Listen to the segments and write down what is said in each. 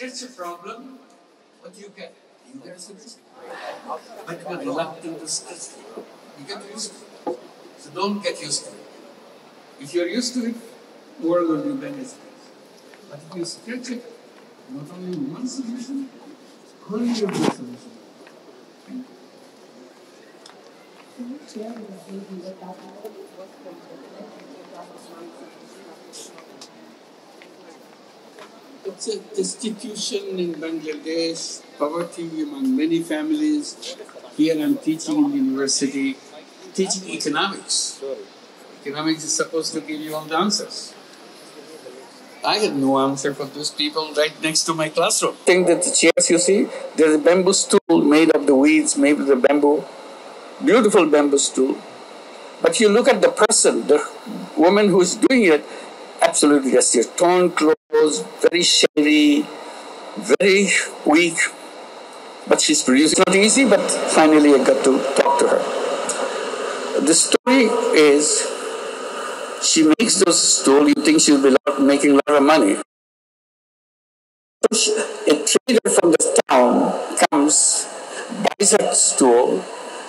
It's a problem. What do you get? You get a solution. But you're reluctant to stretch it. You get used to it. So don't get used to it. If you're used to it, the world will be better. But if you stretch it, not only one solution, hundreds of solutions. It's a destitution in Bangladesh, poverty among many families. Here I'm teaching in university, teaching economics. Economics is supposed to give you all the answers. I had no answer for those people right next to my classroom. I think that the chairs you see, there's a bamboo stool made of the weeds, made of the bamboo. Beautiful bamboo stool. But you look at the person, the woman who is doing it, absolutely just your torn clothes, very shabby, very weak. But she's producing. It's not easy, but finally I got to talk to her. The story is she makes those stools, you think she'll be making a lot of money. A trader from the town comes, buys a stool,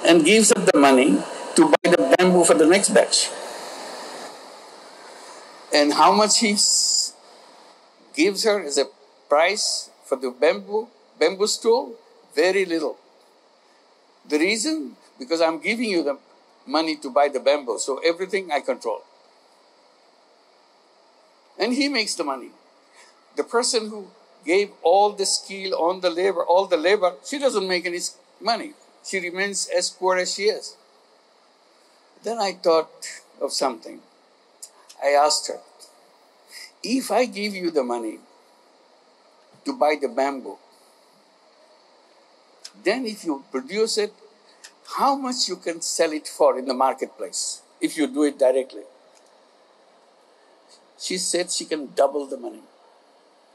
and gives her the money to buy the bamboo for the next batch. And how much he gives her as a price for the bamboo stool? Very little. The reason? Because I'm giving you the money to buy the bamboo, so everything I control. And he makes the money. The person who gave all the skill on the labor, she doesn't make any money. She remains as poor as she is. Then I thought of something. I asked her, if I give you the money to buy the bamboo, then if you produce it, how much you can sell it for in the marketplace if you do it directly? She said she can double the money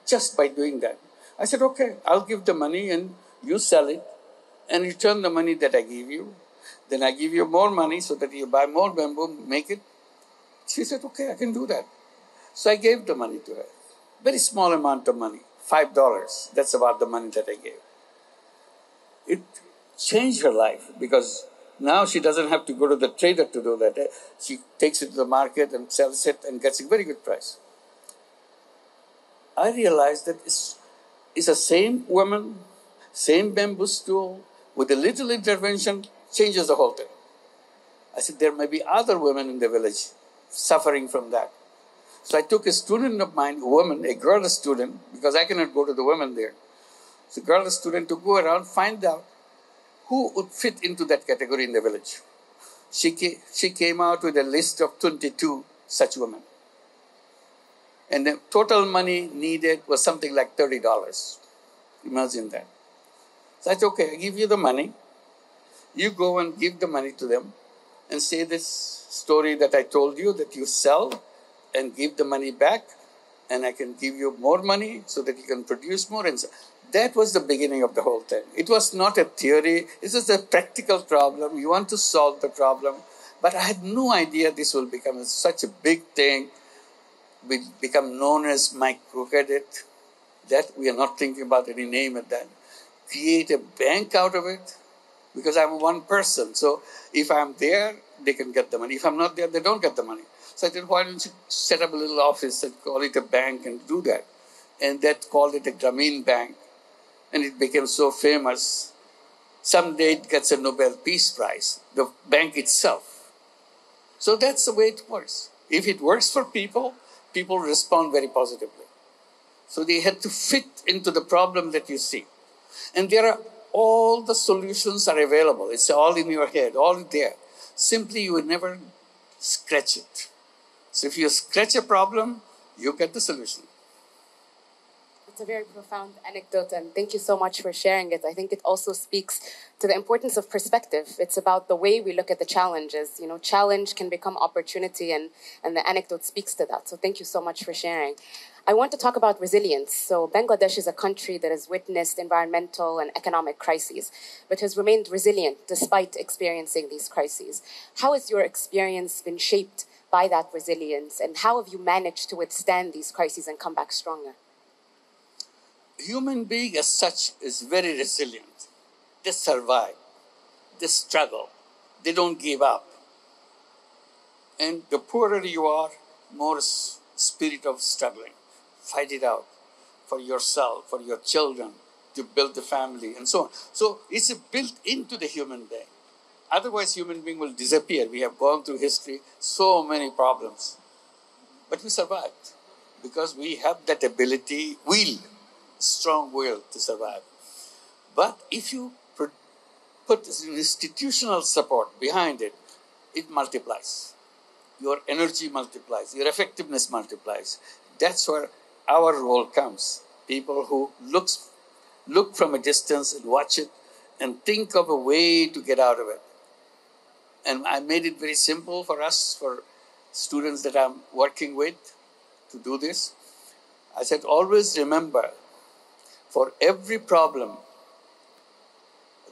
just by doing that. I said, okay, I'll give the money and you sell it and return the money that I give you. Then I give you more money so that you buy more bamboo, make it. She said, okay, I can do that. So I gave the money to her. Very small amount of money, $5. That's about the money that I gave. It changed her life because now she doesn't have to go to the trader to do that. She takes it to the market and sells it and gets a very good price. I realized that it's the same woman, same bamboo stool, with a little intervention, changes the whole thing. I said, there may be other women in the village suffering from that. So I took a student of mine, a woman, a girl student, because I cannot go to the women there. So a girl student to go around, find out who would fit into that category in the village. She came out with a list of 22 such women. And the total money needed was something like $30. Imagine that. So I said, okay, I give you the money. You go and give the money to them and say this story that I told you, that you sell and give the money back, and I can give you more money so that you can produce more. And so that was the beginning of the whole thing. It was not a theory. This is a practical problem. You want to solve the problem. But I had no idea this will become such a big thing. Will become known as microcredit. That we are not thinking about any name at that. Create a bank out of it, because I'm one person. So if I'm there, they can get the money. If I'm not there, they don't get the money. So I said, why don't you set up a little office and call it a bank and do that? And that called it a Grameen Bank. And it became so famous. Someday it gets a Nobel Peace Prize, the bank itself. So that's the way it works. If it works for people, people respond very positively. So they had to fit into the problem that you see. And there are all the solutions are available. It's all in your head, all there. Simply you will never scratch it. So if you scratch a problem, you get the solution. It's a very profound anecdote, and thank you so much for sharing it. I think it also speaks to the importance of perspective. It's about the way we look at the challenges. You know, challenge can become opportunity, and the anecdote speaks to that. So thank you so much for sharing. I want to talk about resilience. So Bangladesh is a country that has witnessed environmental and economic crises, but has remained resilient despite experiencing these crises. How has your experience been shaped by that resilience, and how have you managed to withstand these crises and come back stronger? Human being as such is very resilient. They survive. They struggle. They don't give up. And the poorer you are, more spirit of struggling. Fight it out for yourself, for your children, to build the family, and so on. So it's built into the human being. Otherwise, human being will disappear. We have gone through history, so many problems. But we survived because we have that ability, strong will to survive. But if you put institutional support behind it, it multiplies. Your energy multiplies, your effectiveness multiplies. That's where our role comes. People who look from a distance and watch it and think of a way to get out of it. And I made it very simple for us, for students that I'm working with to do this. I said, always remember, for every problem,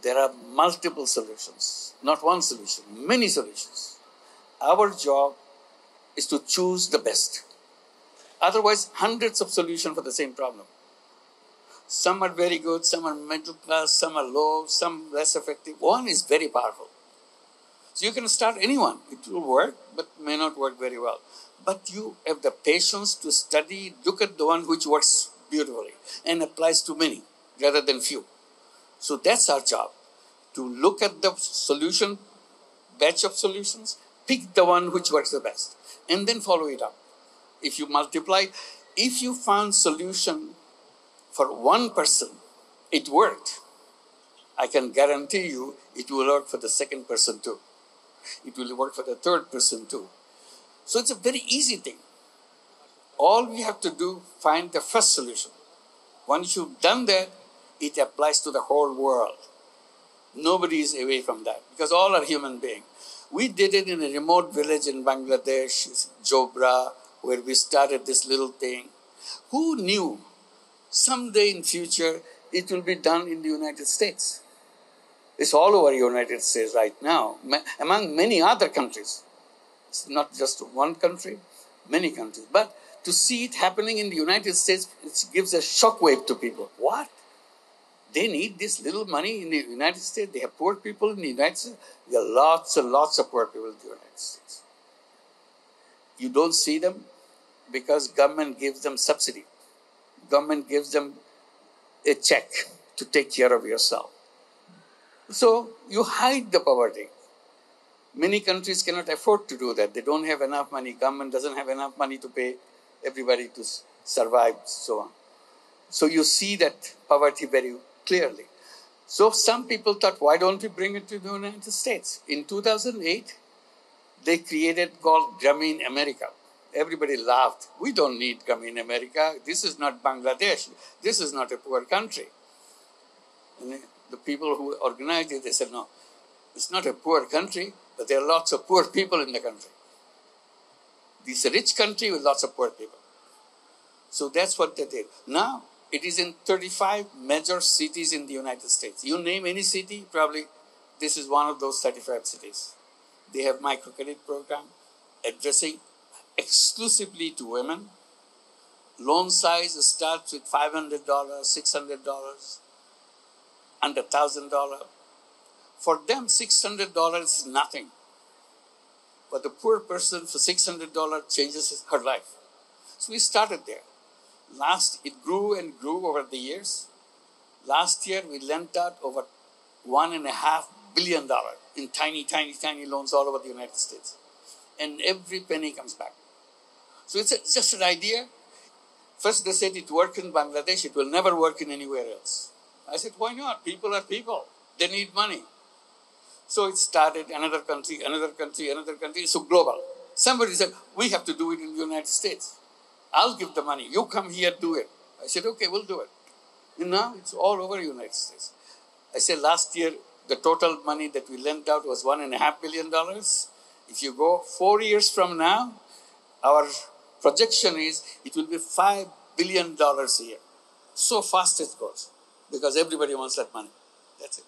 there are multiple solutions, not one solution, many solutions. Our job is to choose the best. Otherwise, hundreds of solutions for the same problem. Some are very good, some are middle class, some are low, some less effective. One is very powerful. So you can start anyone. It will work, but may not work very well. But you have the patience to study, look at the one which works beautifully and applies to many rather than few. So that's our job, to look at the solution, batch of solutions, pick the one which works the best, and then follow it up. If you multiply, if you found solution for one person, it worked. I can guarantee you it will work for the second person too. It will work for the third person too. So it's a very easy thing. All we have to do, find the first solution. Once you've done that, it applies to the whole world. Nobody is away from that because all are human beings. We did it in a remote village in Bangladesh, Jobra, where we started this little thing. Who knew someday in future it will be done in the United States? It's all over the United States right now, among many other countries. It's not just one country, many countries. But to see it happening in the United States, it gives a shockwave to people. What? They need this little money in the United States? They have poor people in the United States? There are lots and lots of poor people in the United States. You don't see them because government gives them subsidy. Government gives them a check to take care of yourself. So you hide the poverty. Many countries cannot afford to do that. They don't have enough money. Government doesn't have enough money to pay everybody to survive, so on. So you see that poverty very clearly. So some people thought, why don't we bring it to the United States? In 2008, they created called Grameen America. Everybody laughed. We don't need Grameen America. This is not Bangladesh. This is not a poor country. And the people who organized it, they said, no, it's not a poor country, but there are lots of poor people in the country. This is a rich country with lots of poor people. So that's what they did. Now, it is in 35 major cities in the United States. You name any city, probably this is one of those 35 cities. They have microcredit program addressing exclusively to women. Loan size starts with $500, $600, under $1,000. For them, $600 is nothing. But the poor person, for $600 changes her life. So we started there. It grew and grew over the years. Last year, we lent out over $1.5 billion in tiny, tiny, tiny loans all over the United States. And every penny comes back. So it's just an idea. First they said it worked in Bangladesh, it will never work in anywhere else. I said, why not? People are people. They need money. So it started another country, another country, another country. So global. Somebody said, we have to do it in the United States. I'll give the money. You come here, do it. I said, okay, we'll do it. And now it's all over the United States. I said last year, the total money that we lent out was $1.5 billion. If you go 4 years from now, our projection is it will be $5 billion a year. So fast it goes because everybody wants that money. That's it.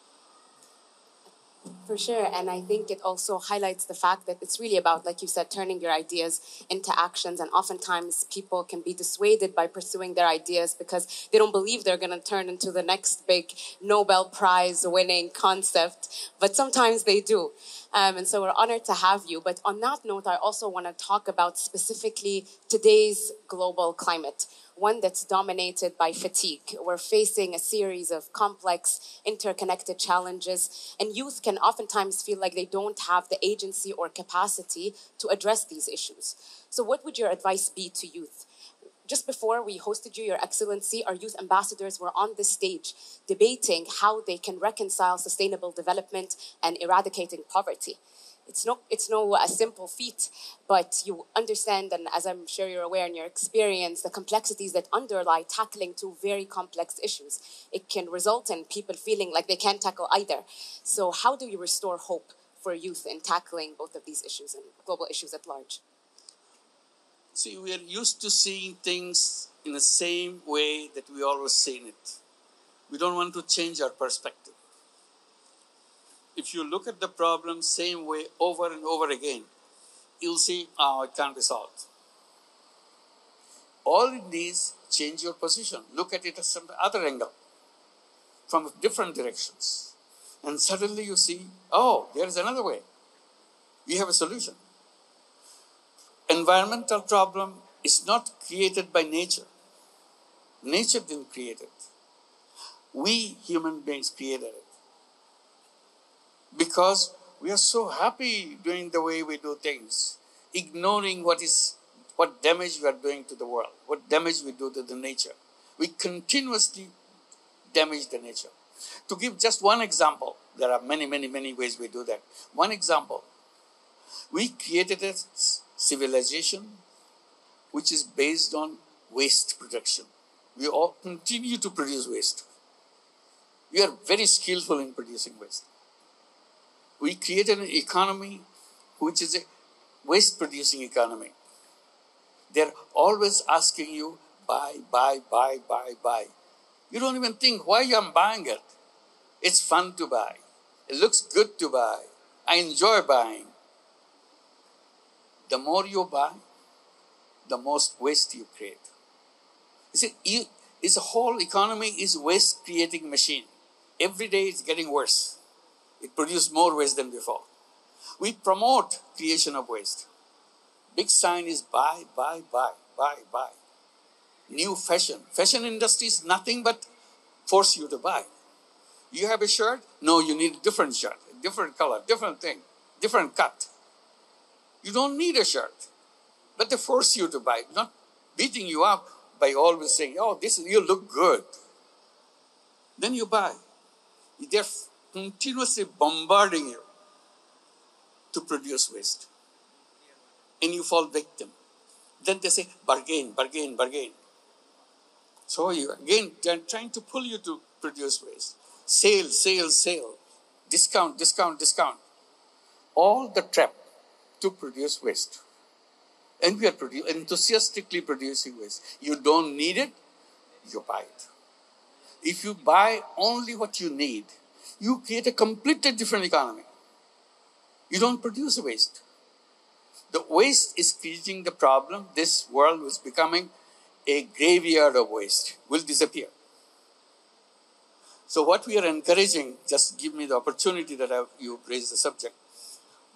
For sure, and I think it also highlights the fact that it's really about, like you said, turning your ideas into actions. And oftentimes, people can be dissuaded by pursuing their ideas because they don't believe they're going to turn into the next big Nobel Prize winning concept. But sometimes they do. And so we're honored to have you. But on that note, I also want to talk about specifically today's global climate, one that's dominated by fatigue. We're facing a series of complex, interconnected challenges, and youth can oftentimes feel like they don't have the agency or capacity to address these issues. So, what would your advice be to youth? Just before we hosted you, Your Excellency, our youth ambassadors were on this stage debating how they can reconcile sustainable development and eradicating poverty. It's no a simple feat, but you understand, and as I'm sure you're aware in your experience, the complexities that underlie tackling two very complex issues. It can result in people feeling like they can't tackle either. So how do you restore hope for youth in tackling both of these issues and global issues at large? See, we are used to seeing things in the same way that we always seen it. We don't want to change our perspective. If you look at the problem same way over and over again, you'll see, it can't be solved. All it needs, change your position. Look at it at some other angle, from different directions. And suddenly you see, there's another way. We have a solution. Environmental problem is not created by nature. Nature didn't create it. We human beings created it. Because we are so happy doing the way we do things, ignoring what damage we are doing to the world, what damage we do to the nature. We continuously damage the nature. To give just one example, there are many, many, many ways we do that. One example, we created a civilization which is based on waste production. We all continue to produce waste. We are very skillful in producing waste. We created an economy which is a waste-producing economy. They're always asking you, buy, buy, buy, buy, buy. You don't even think why I'm buying it. It's fun to buy. It looks good to buy. I enjoy buying. The more you buy, the most waste you create. You see, the whole economy is waste-creating machine. Every day it's getting worse. It produces more waste than before. We promote creation of waste. Big sign is buy, buy, buy, buy, buy. New fashion. Fashion industry is nothing but force you to buy. You have a shirt? No, you need a different shirt, different color, different thing, different cut. You don't need a shirt, but they force you to buy, not beating you up by always saying, you look good. Then you buy. They're continuously bombarding you to produce waste. And you fall victim. Then they say, bargain, bargain, bargain. So they're trying to pull you to produce waste. Sale, sale, sale. Discount, discount, discount. All the trap to produce waste. And we are enthusiastically producing waste. You don't need it, you buy it. If you buy only what you need, you create a completely different economy. You don't produce waste. The waste is creating the problem. This world is becoming a graveyard of waste. Will disappear. So what we are encouraging, just give me the opportunity that you raised the subject.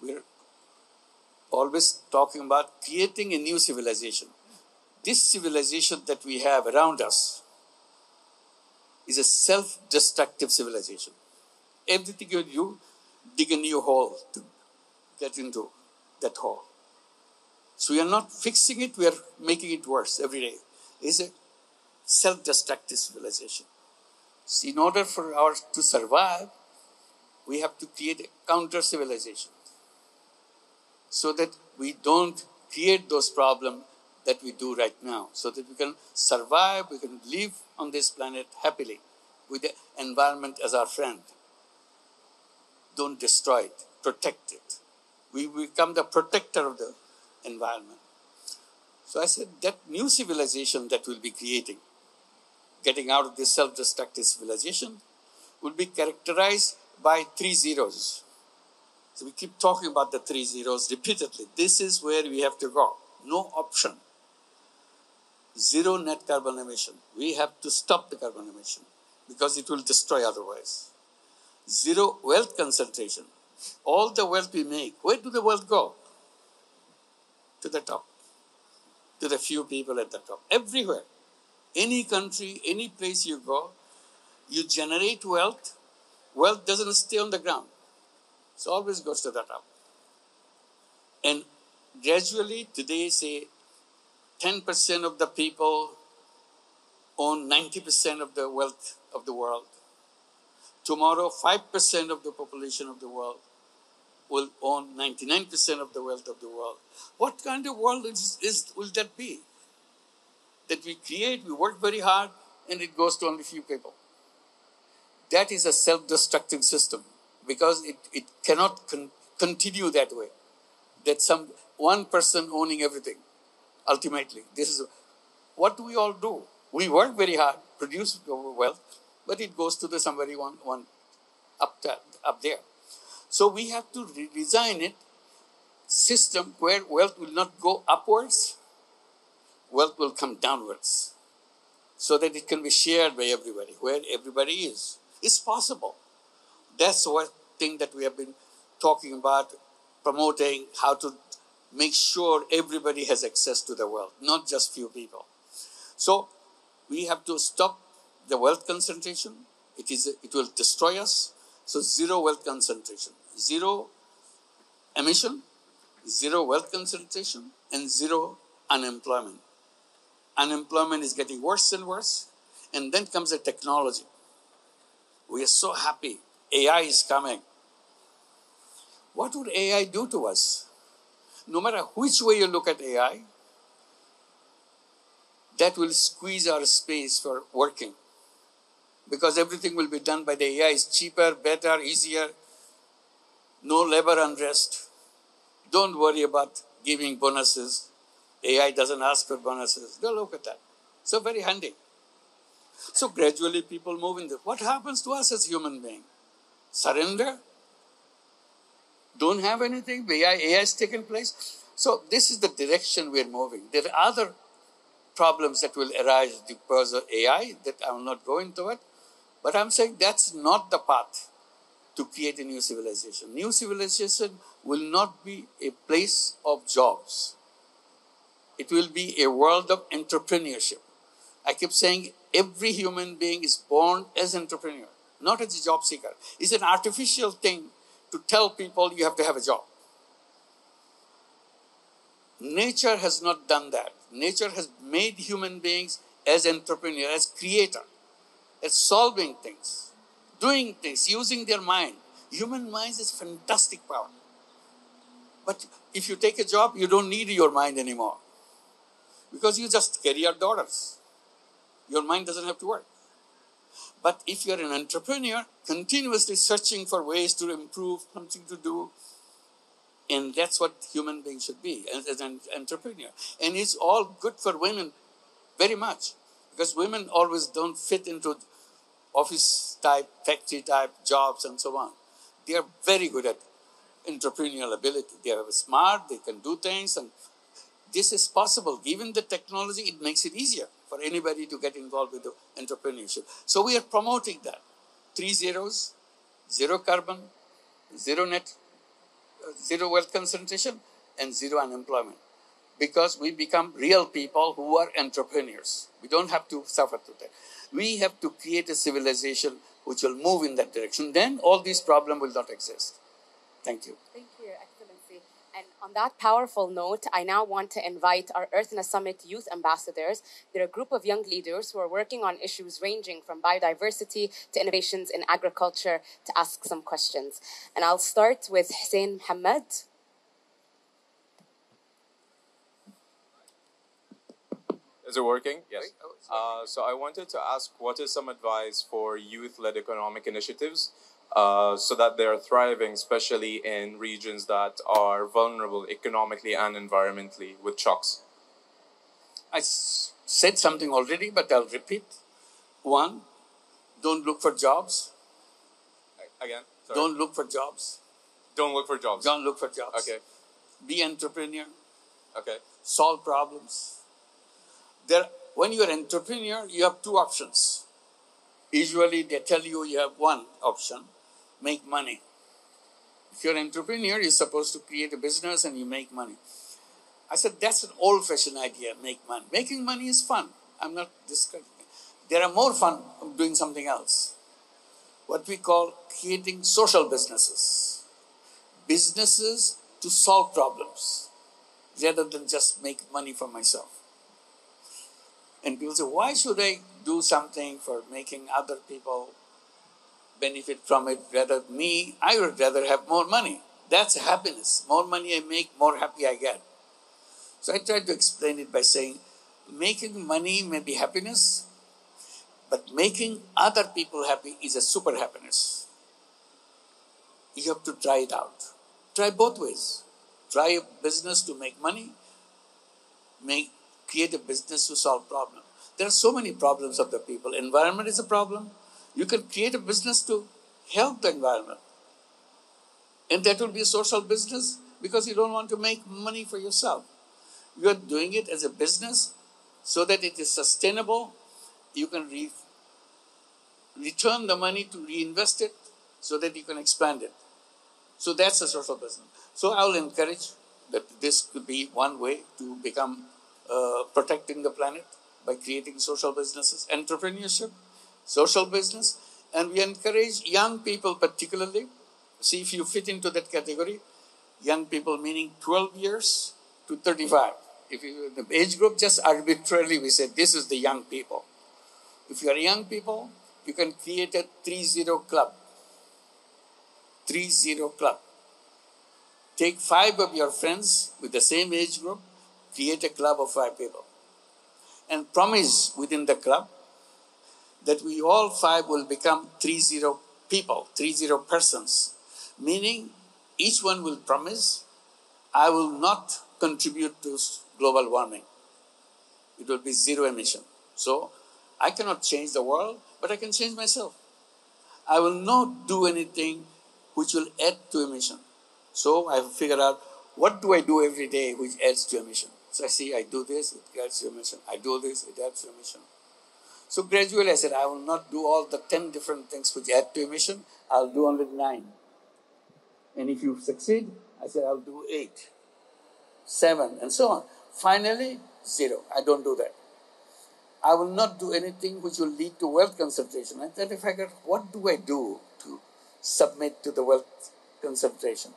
We're always talking about creating a new civilization. This civilization that we have around us is a self-destructive civilization. Everything you do, dig a new hole to get into that hole. So we are not fixing it, we are making it worse every day. It's a self-destructive civilization. So in order for ours to survive, we have to create a counter-civilization so that we don't create those problems that we do right now, so that we can survive, we can live on this planet happily with the environment as our friend. Don't destroy it, protect it. We become the protector of the environment. So I said that new civilization that we'll be creating, getting out of this self-destructive civilization, will be characterized by 3 zeros. So we keep talking about the 3 zeros repeatedly. This is where we have to go. No option. Zero net carbon emission. We have to stop the carbon emission because it will destroy otherwise. Zero wealth concentration. All the wealth we make, where do the wealth go? To the top. To the few people at the top. Everywhere. Any country, any place you go, you generate wealth. Wealth doesn't stay on the ground. It always goes to the top. And gradually, today, say, 10% of the people own 90% of the wealth of the world. Tomorrow, 5% of the population of the world will own 99% of the wealth of the world. What kind of world will that be? That we create, we work very hard, and it goes to only few people. That is a self-destructive system because it cannot continue that way. That some one person owning everything, ultimately. This is what do we all do? We work very hard, produce wealth, but it goes to the somebody one up there. So we have to design it system where wealth will not go upwards, wealth will come downwards, so that it can be shared by everybody, where everybody is. It's possible. That's one thing that we have been talking about, promoting how to make sure everybody has access to the wealth, not just few people. So we have to stop the wealth concentration. It will destroy us. So zero wealth concentration, zero emission, zero wealth concentration, and zero unemployment. Unemployment is getting worse and worse. And then comes the technology. We are so happy. AI is coming. What would AI do to us? No matter which way you look at AI, that will squeeze our space for working. Because everything will be done by the AI. It's cheaper, better, easier. No labor unrest. Don't worry about giving bonuses. AI doesn't ask for bonuses. Don't look at that. So very handy. So gradually people move in there. What happens to us as human beings? Surrender? Don't have anything? AI has taken place? So this is the direction we are moving. There are other problems that will arise because of AI that I will not go into it. But I'm saying that's not the path to create a new civilization. New civilization will not be a place of jobs. It will be a world of entrepreneurship. I keep saying every human being is born as an entrepreneur, not as a job seeker. It's an artificial thing to tell people you have to have a job. Nature has not done that. Nature has made human beings as entrepreneurs, as creator, as solving things, doing things, using their mind. Human mind is fantastic power. But if you take a job, you don't need your mind anymore. Because you just carry out the orders. Your mind doesn't have to work. But if you're an entrepreneur, continuously searching for ways to improve, something to do, and that's what human beings should be, as an entrepreneur. And it's all good for women, very much. Because women always don't fit into office type, factory type jobs and so on. They are very good at entrepreneurial ability. They are smart, they can do things, and this is possible. Given the technology, it makes it easier for anybody to get involved with the entrepreneurship. So we are promoting that. 3 zeros, zero carbon, zero net, zero wealth concentration, and zero unemployment. Because we become real people who are entrepreneurs. We don't have to suffer to that. We have to create a civilization which will move in that direction. Then all these problems will not exist. Thank you. Thank you, Your Excellency. And on that powerful note, I now want to invite our Earth in a Summit youth ambassadors. They're a group of young leaders who are working on issues ranging from biodiversity to innovations in agriculture to ask some questions. And I'll start with Hussein Mohammed. Is it working? Yes. So I wanted to ask, what is some advice for youth-led economic initiatives so that they are thriving, especially in regions that are vulnerable economically and environmentally with shocks? I said something already, but I'll repeat. One, don't look for jobs. Again? Sorry. Don't look for jobs. Don't look for jobs. Don't look for jobs. Okay. Be entrepreneur. Okay. Solve problems. When you're an entrepreneur, you have two options. Usually they tell you have one option, make money. If you're an entrepreneur, you're supposed to create a business and you make money. I said, that's an old-fashioned idea, make money. Making money is fun. I'm not discouraging it. There are more fun of doing something else. What we call creating social businesses. Businesses to solve problems, rather than just make money for myself. And people say, why should I do something for making other people benefit from it rather than me? I would rather have more money. That's happiness. More money I make, more happy I get. So I tried to explain it by saying, making money may be happiness, but making other people happy is a super happiness. You have to try it out. Try both ways. Try a business to make money, create a business to solve problems. There are so many problems of the people. Environment is a problem. You can create a business to help the environment. And that will be a social business because you don't want to make money for yourself. You are doing it as a business so that it is sustainable. You can return the money to reinvest it so that you can expand it. So that's a social business. So I will encourage that this could be one way to become protecting the planet by creating social businesses, entrepreneurship, social business, and we encourage young people particularly. See if you fit into that category. Young people meaning 12 years to 35. If you the age group, just arbitrarily we say this is the young people. If you are young people, you can create a 3-0 club. 3-0 club. Take 5 of your friends with the same age group, create a club of 5 people. And promise within the club that we all 5 will become 3-0 people, 3-0 persons. Meaning each one will promise, I will not contribute to global warming. It will be zero emission. So I cannot change the world, but I can change myself. I will not do anything which will add to emission. So I have figured out what do I do every day which adds to emission. So I see I do this, it adds to emission. I do this, it adds to emission. So gradually I said I will not do all the 10 different things which add to emission. I'll do only 9. And if you succeed, I said I'll do 8, 7, and so on. Finally, 0. I don't do that. I will not do anything which will lead to wealth concentration. And then I figured, what do I do to submit to the wealth concentration?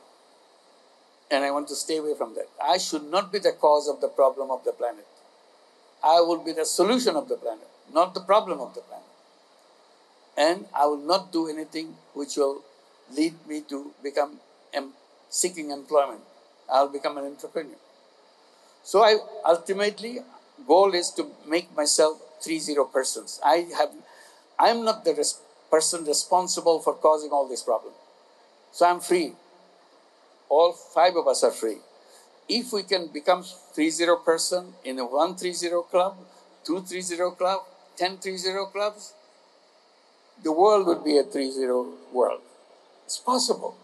And I want to stay away from that. I should not be the cause of the problem of the planet. I will be the solution of the planet, not the problem of the planet. And I will not do anything which will lead me to become seeking employment. I'll become an entrepreneur. So I ultimately, goal is to make myself 3-0 persons. I am not the person responsible for causing all these problems. So I'm free. All 5 of us are free. If we can become 3-0 person in a 1-3-0 club, 2-3-0 club, 10-3-0 clubs, the world would be a 3-0 world. It's possible.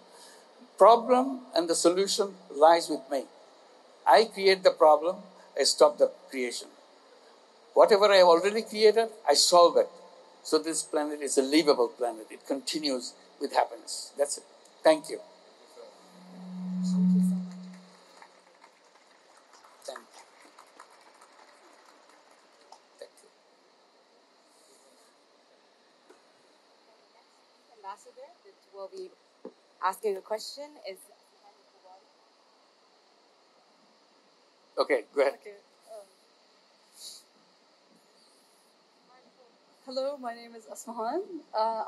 Problem and the solution lies with me. I create the problem, I stop the creation. Whatever I have already created, I solve it. So this planet is a livable planet. It continues with happiness. That's it. Thank you. Thank you. Thank you. Ambassador that will be asking a question is... Okay, go ahead. Okay. Hello, my name is Asmahan,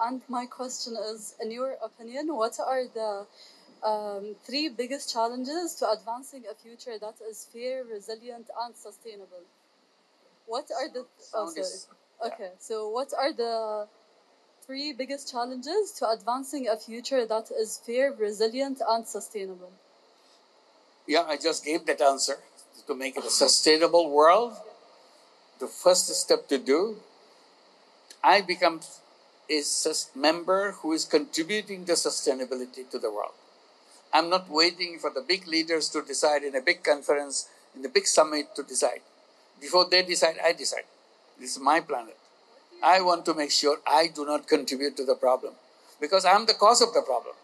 and my question is, in your opinion, what are the 3 biggest challenges to advancing a future that is fair, resilient, and sustainable? What are the... Okay, so what are the 3 biggest challenges to advancing a future that is fair, resilient, and sustainable? Yeah, I just gave that answer. To make it a sustainable world, the first step to do, I become a member who is contributing to sustainability to the world. I'm not waiting for the big leaders to decide in a big conference, in the big summit to decide. Before they decide, I decide. This is my planet. I want to make sure I do not contribute to the problem because I'm the cause of the problem.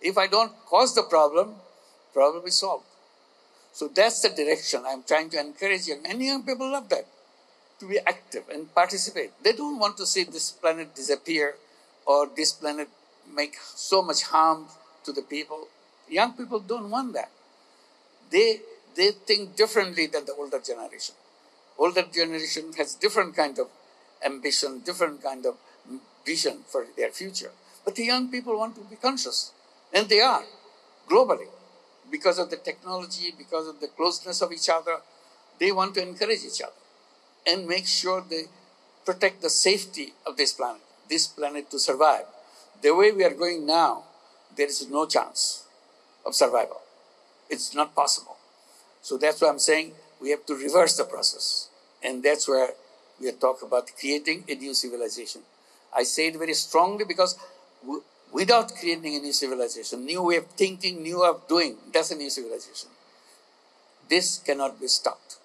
If I don't cause the problem is solved. So that's the direction I'm trying to encourage young. And young people love that, to be active and participate. They don't want to see this planet disappear or this planet make so much harm to the people. Young people don't want that. They think differently than the older generation. Older generation has different kind of ambition, different kind of vision for their future. But the young people want to be conscious. And they are, globally. Because of the technology, because of the closeness of each other, they want to encourage each other and make sure they protect the safety of this planet to survive. The way we are going now, there is no chance of survival. It's not possible. So that's why I'm saying we have to reverse the process. And that's where we are talking about creating a new civilization. I say it very strongly because without creating a new civilization, new way of thinking, new way of doing, that's a new civilization. This cannot be stopped.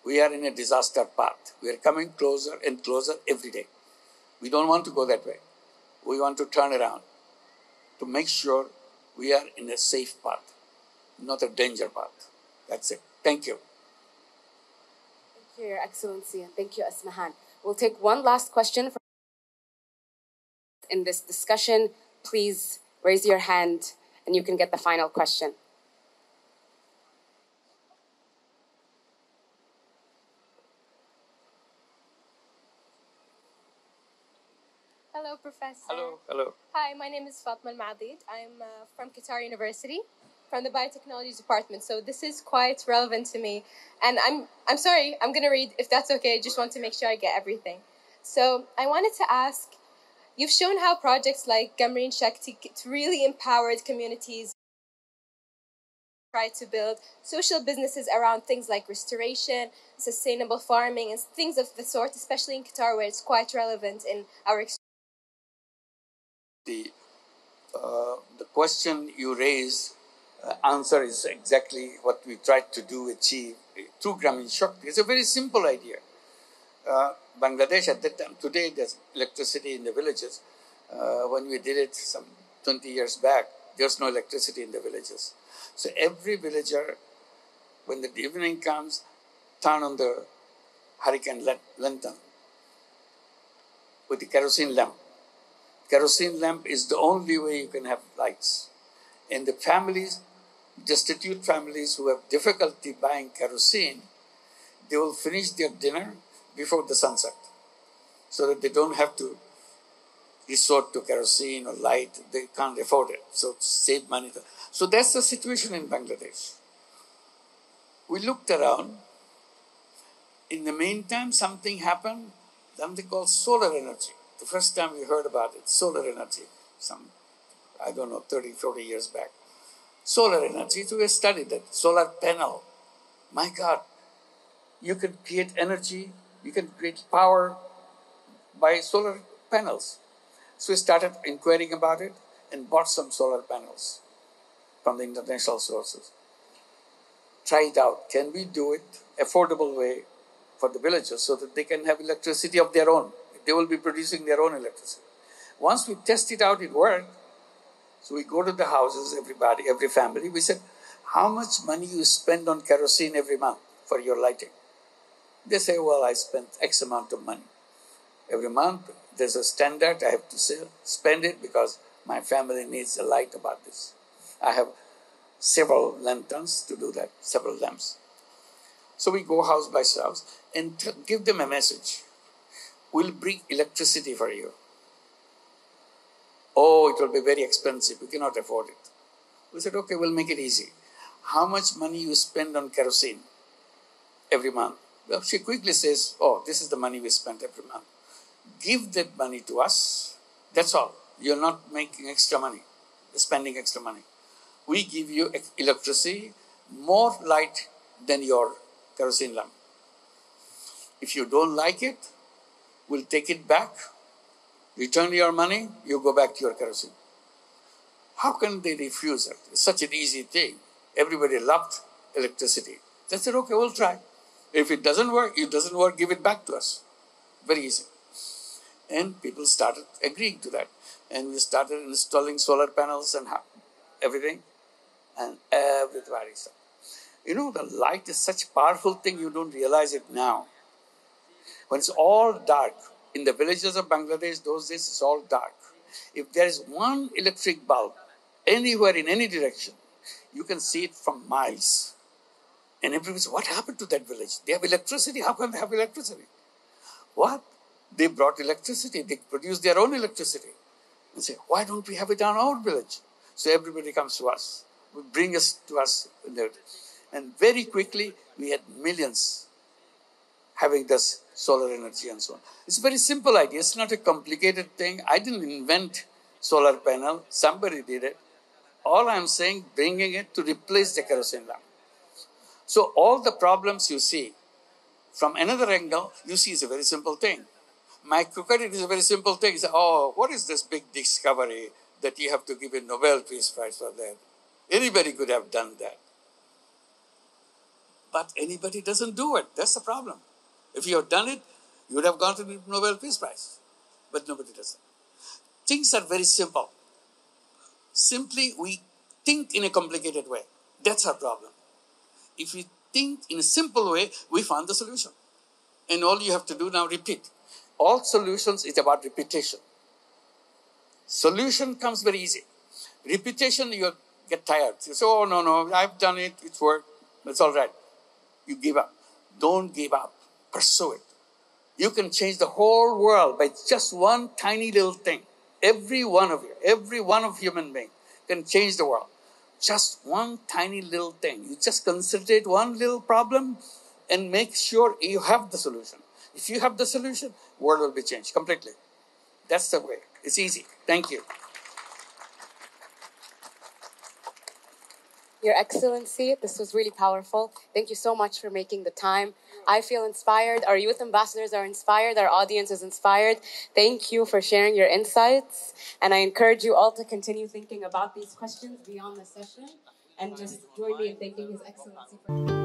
We are in a disaster path. We are coming closer and closer every day. We don't want to go that way. We want to turn around to make sure we are in a safe path, not a danger path. That's it. Thank you. Thank you, Your Excellency, and thank you, Asmahan. We'll take one last question in this discussion. Please raise your hand and you can get the final question. Hello, Professor. Hello. Hi, my name is Fatma Al-Maadid. I'm from Qatar University, from the Biotechnology Department. So this is quite relevant to me. And I'm sorry, I'm going to read, if that's okay. I just want to make sure I get everything. So I wanted to ask, you've shown how projects like Gamreen Shakti really empowered communities, try to build social businesses around things like restoration, sustainable farming, and things of the sort, especially in Qatar, where it's quite relevant in our experience. The question you raised, answer is exactly what we tried to achieve through Gamreen Shakti. It's a very simple idea. Bangladesh at that time, today there's electricity in the villages. When we did it some 20 years back, there's no electricity in the villages. So every villager, when the evening comes, turn on the hurricane lantern with the kerosene lamp. Kerosene lamp is the only way you can have lights. And the families, destitute families who have difficulty buying kerosene, they will finish their dinner before the sunset so that they don't have to resort to kerosene or light. They can't afford it, so save money. So that's the situation in Bangladesh. We looked around. In the meantime, something happened, something called solar energy. The first time we heard about it, solar energy, 30, 40 years back. Solar energy, so we studied that. Solar panel. My God, you can create energy, you can create power by solar panels. So we started inquiring about it and bought some solar panels from the international sources. Try it out. Can we do it affordable way for the villagers so that they can have electricity of their own? They will be producing their own electricity. Once we test it out, it worked. So we go to the houses, everybody, every family. We said, how much money you spend on kerosene every month for your lighting? They say, well, I spend X amount of money. Every month, there's a standard. I have to spend it because my family needs a light about this. I have several lanterns to do that, several lamps. So we go house by house and give them a message. We'll bring electricity for you. Oh, it will be very expensive. We cannot afford it. We said, okay, we'll make it easy. How much money you spend on kerosene every month? Well, she quickly says, oh, this is the money we spend every month. Give that money to us. That's all. You're not making extra money, spending extra money. We give you electricity, more light than your kerosene lamp. If you don't like it, we'll take it back, return your money, you go back to your kerosene. How can they refuse it? It's such an easy thing. Everybody loved electricity. They said, okay, we'll try. If it doesn't work, give it back to us. Very easy. And people started agreeing to that. And we started installing solar panels and everything. And everybody started. You know, the light is such a powerful thing, you don't realize it now. When it's all dark, in the villages of Bangladesh, those days it's all dark. If there is one electric bulb anywhere in any direction, you can see it from miles. And everybody says, what happened to that village? They have electricity. How can they have electricity? What? They brought electricity. They produced their own electricity. And say, why don't we have it in our village? So everybody comes to us. Bring us to us. And very quickly, we had millions having this solar energy and so on. It's a very simple idea. It's not a complicated thing. I didn't invent solar panel. Somebody did it. All I'm saying, bringing it to replace the kerosene lamp. So all the problems you see, from another angle, you see it's a very simple thing. Microcredit is a very simple thing. You say, oh, what is this big discovery that you have to give a Nobel Peace Prize for that? Anybody could have done that. But anybody doesn't do it. That's the problem. If you have done it, you would have gotten the Nobel Peace Prize. But nobody does it. Things are very simple. Simply, we think in a complicated way. That's our problem. If we think in a simple way, we found the solution. And all you have to do now, repeat. All solutions is about repetition. Solution comes very easy. Repetition, you get tired. You say, oh, no, I've done it, it's worked, it's all right. You give up. Don't give up. Pursue it. You can change the whole world by just one tiny little thing. Every one of you, every one of human beings can change the world. Just one tiny little thing. You just concentrate one little problem and make sure you have the solution. If you have the solution, the world will be changed completely. That's the way. It's easy. Thank you. Your Excellency, this was really powerful. Thank you so much for making the time. I feel inspired. Our youth ambassadors are inspired. Our audience is inspired. Thank you for sharing your insights. And I encourage you all to continue thinking about these questions beyond the session. And just join me in thanking His Excellency for...